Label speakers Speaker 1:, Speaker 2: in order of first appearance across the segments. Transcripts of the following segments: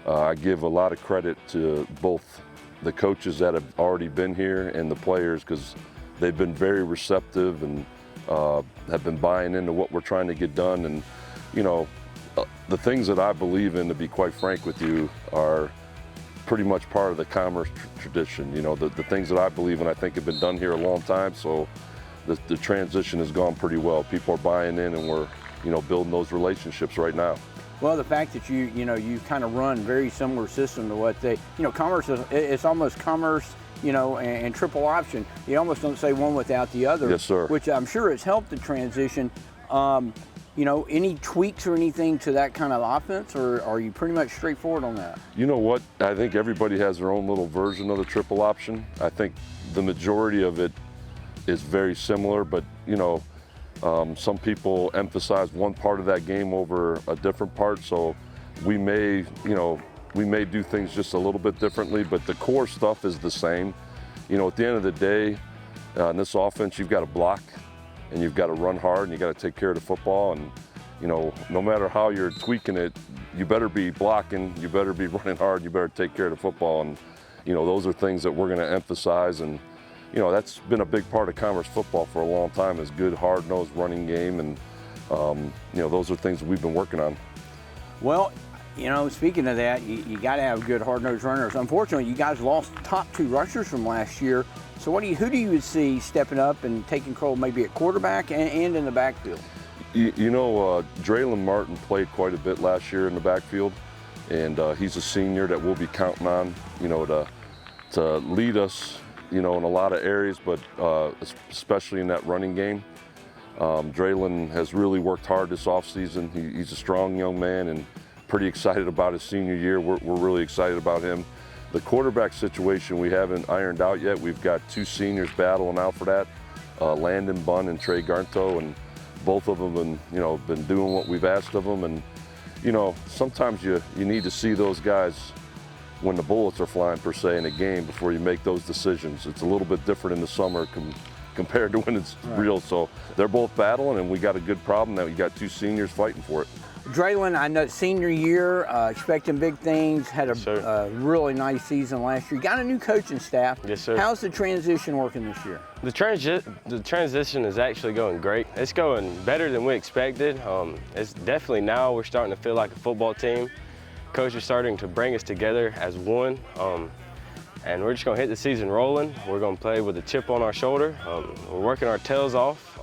Speaker 1: I give a lot of credit to both the coaches that have already been here and the players, because they've been very receptive and have been buying into what we're trying to get done. And, you know, the things that I believe in, to be quite frank with you, are pretty much part of the Commerce tradition. You know, the things that I believe in, I think, have been done here a long time. So the transition has gone pretty well. People are buying in, and we're, you know, building those relationships right now.
Speaker 2: Well, the fact that you kind of run very similar system to what they, Commerce is, it's almost Commerce, and triple option. You almost don't say one without the other.
Speaker 1: Yes, sir.
Speaker 2: Which I'm sure has helped the transition. Any tweaks or anything to that kind of offense, or are you pretty much straightforward on that? You
Speaker 1: know what? I think everybody has their own little version of the triple option. I think the majority of it is very similar, but some people emphasize one part of that game over a different part. So we may do things just a little bit differently, but the core stuff is the same. At the end of the day, in this offense, you've got to block and you've got to run hard and you got to take care of the football. And, no matter how you're tweaking it, you better be blocking, you better be running hard, you better take care of the football. And, those are things that we're going to emphasize. And, that's been a big part of Commerce football for a long time, is good, hard-nosed running game. And, those are things we've been working on.
Speaker 2: Well, speaking of that, you got to have good hard-nosed runners. Unfortunately, you guys lost top 2 rushers from last year. So who do you see stepping up and taking control maybe at quarterback and in the backfield?
Speaker 1: Dreylon Martin played quite a bit last year in the backfield, and he's a senior that we'll be counting on, to lead us, in a lot of areas, but especially in that running game. Dreylon has really worked hard this offseason. He's a strong young man and pretty excited about his senior year. We're really excited about him. The quarterback situation we haven't ironed out yet. We've got 2 seniors battling out for that, Landon Bunn and Trey Garnto, and both of them been doing what we've asked of them. And sometimes you need to see those guys when the bullets are flying, per se, in a game before you make those decisions. It's a little bit different in the summer compared to when it's real. So they're both battling, and we got a good problem that we got 2 seniors fighting for it.
Speaker 2: Dreylon, I know senior year, expecting big things, had a really nice season last year. Got a new coaching staff.
Speaker 3: Yes, sir.
Speaker 2: How's the transition working this year?
Speaker 3: The transition is actually going great. It's going better than we expected. It's definitely, now we're starting to feel like a football team. Coach is starting to bring us together as one. And we're just going to hit the season rolling. We're going to play with a chip on our shoulder. We're working our tails off,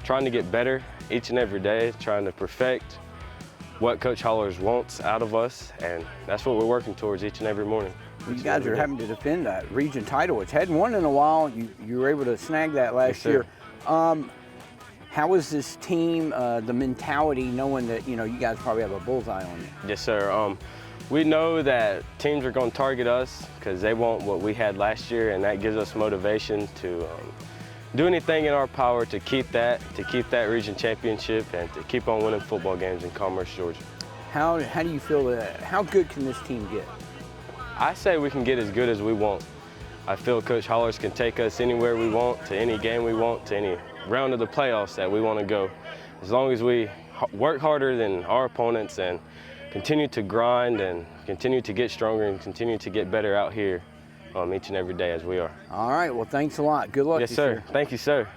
Speaker 3: trying to get better each and every day, trying to perfect what Coach Hollars wants out of us, and that's what we're working towards each and every morning.
Speaker 2: You guys are having to defend that region title, which hadn't won in a while. You were able to snag that last year. How is this team, the mentality, knowing that you guys probably have a bullseye on you?
Speaker 3: Yes, sir. We know that teams are going to target us because they want what we had last year, and that gives us motivation to do anything in our power to keep that region championship and to keep on winning football games in Commerce, Georgia.
Speaker 2: How do you feel that? How good can this team get?
Speaker 3: I say we can get as good as we want. I feel Coach Hollars can take us anywhere we want, to any game we want, to any round of the playoffs that we want to go. As long as we work harder than our opponents and continue to grind and continue to get stronger and continue to get better out here each and every day as we are.
Speaker 2: All right, well, thanks a lot. Good luck.
Speaker 3: Yes, sir. Thank you, sir.